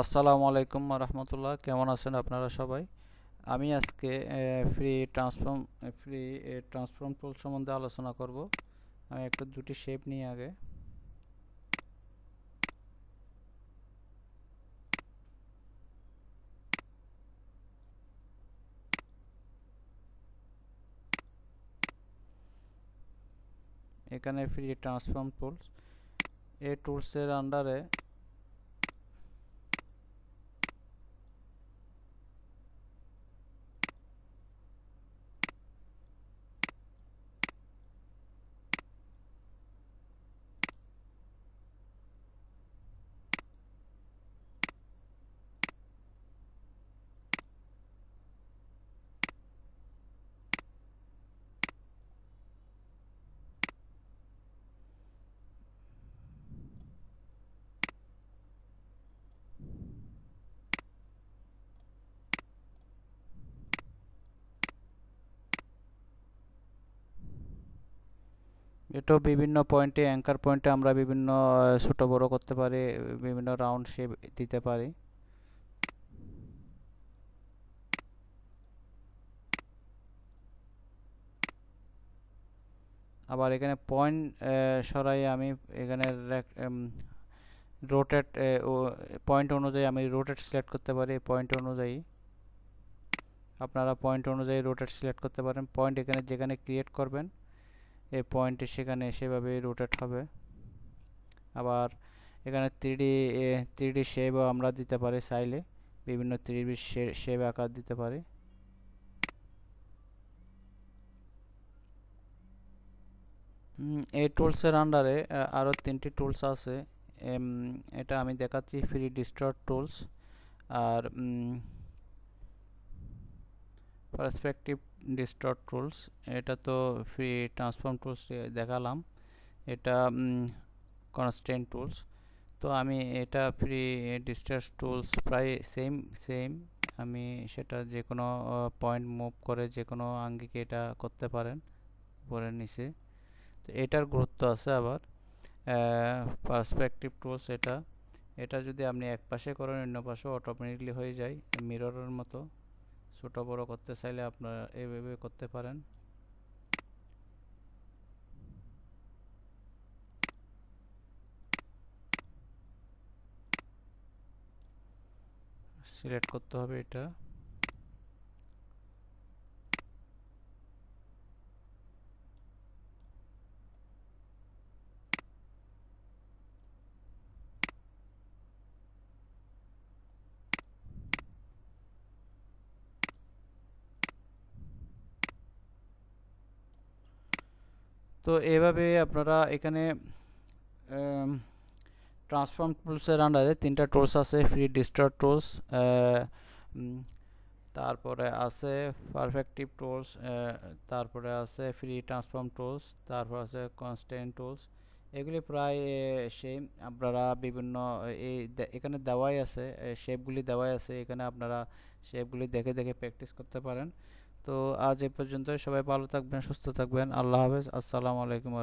আসসালামু আলাইকুম রহমতুল্লাহ, কেমন আছেন আপনারা সবাই? আমি আজকে ফ্রি ট্রান্সফর্ম টুল সম্বন্ধে আলোচনা করব। আমি একটু দুটি শেপ নিয়ে আগে এখানে ফ্রি ট্রান্সফর্ম টুলস, এই টুলসের আন্ডারে এটাও বিভিন্ন পয়েন্টে, অ্যাঙ্কার পয়েন্টে আমরা বিভিন্ন ছোট বড় করতে পারি, বিভিন্ন রাউন্ড শেপ দিতে পারি। আবার এখানে পয়েন্ট সরাই আমি এখানে রোটেট পয়েন্ট অনুযায়ী আমি রোটেট সিলেক্ট করতে পারি। পয়েন্ট অনুযায়ী আপনারা পয়েন্ট অনুযায়ী রোটেট সিলেক্ট করতে পারেন। পয়েন্ট এখানে যেখানে ক্রিয়েট করবেন এই পয়েন্টে সেখানে সেভাবে রোটেট হবে। আবার এখানে থ্রিডি শেপও আমরা দিতে পারি, চাইলে বিভিন্ন থ্রিডি শেপ আকার দিতে পারি। এই টুলসের আন্ডারে আরও তিনটি টুলস আছে। এটা আমি দেখাচ্ছি, ফ্রি ডিস্টর্ট টুলস আর পার্সপেক্টিভ ডিস্টর্ট টুলস। এটা তো ফ্রি ট্রান্সফর্ম টুলস দেখালাম, এটা কনস্ট্যান্ট টুলস। তো আমি এটা ফ্রি ডিস্টর্ট টুলস প্রায় সেম আমি সেটা যে কোনো পয়েন্ট মুভ করে যে কোনো আঙ্গিকে এটা করতে পারেন, উপরে নিচে। তো এটার গুরুত্ব আছে। আবার পার্সপেক্টিভ টুলস, এটা যদি আপনি এক পাশে করেন অন্য পাশে অটোমেটিকলি হয়ে যায়, মিররের মতো। ছোট বড় করতে চাইলে আপনারা এইভাবে করতে পারেন। সিলেক্ট করতে হবে এটা। তো এভাবে আপনারা এখানে ট্রান্সফর্ম টুলসের আন্ডারে তিনটা টুলস আছে, ফ্রি ডিস্টর্ট টুলস, তারপরে আছে পারফেক্টিভ টুলস, তারপরে আছে ফ্রি ট্রান্সফর্ম টুলস, তারপর আছে কনস্ট্যান্ট টুলস। এগুলি প্রায় সেম। আপনারা বিভিন্ন এখানে দেওয়াই আছে, শেপগুলি দেওয়াই আছে, এখানে আপনারা শেপগুলি দেখে দেখে প্র্যাকটিস করতে পারেন। তো আজ এ পর্যন্ত। সবাই ভালো থাকবেন, সুস্থ থাকবেন। আল্লাহ হাফেজ, আসসালামু আলাইকুম।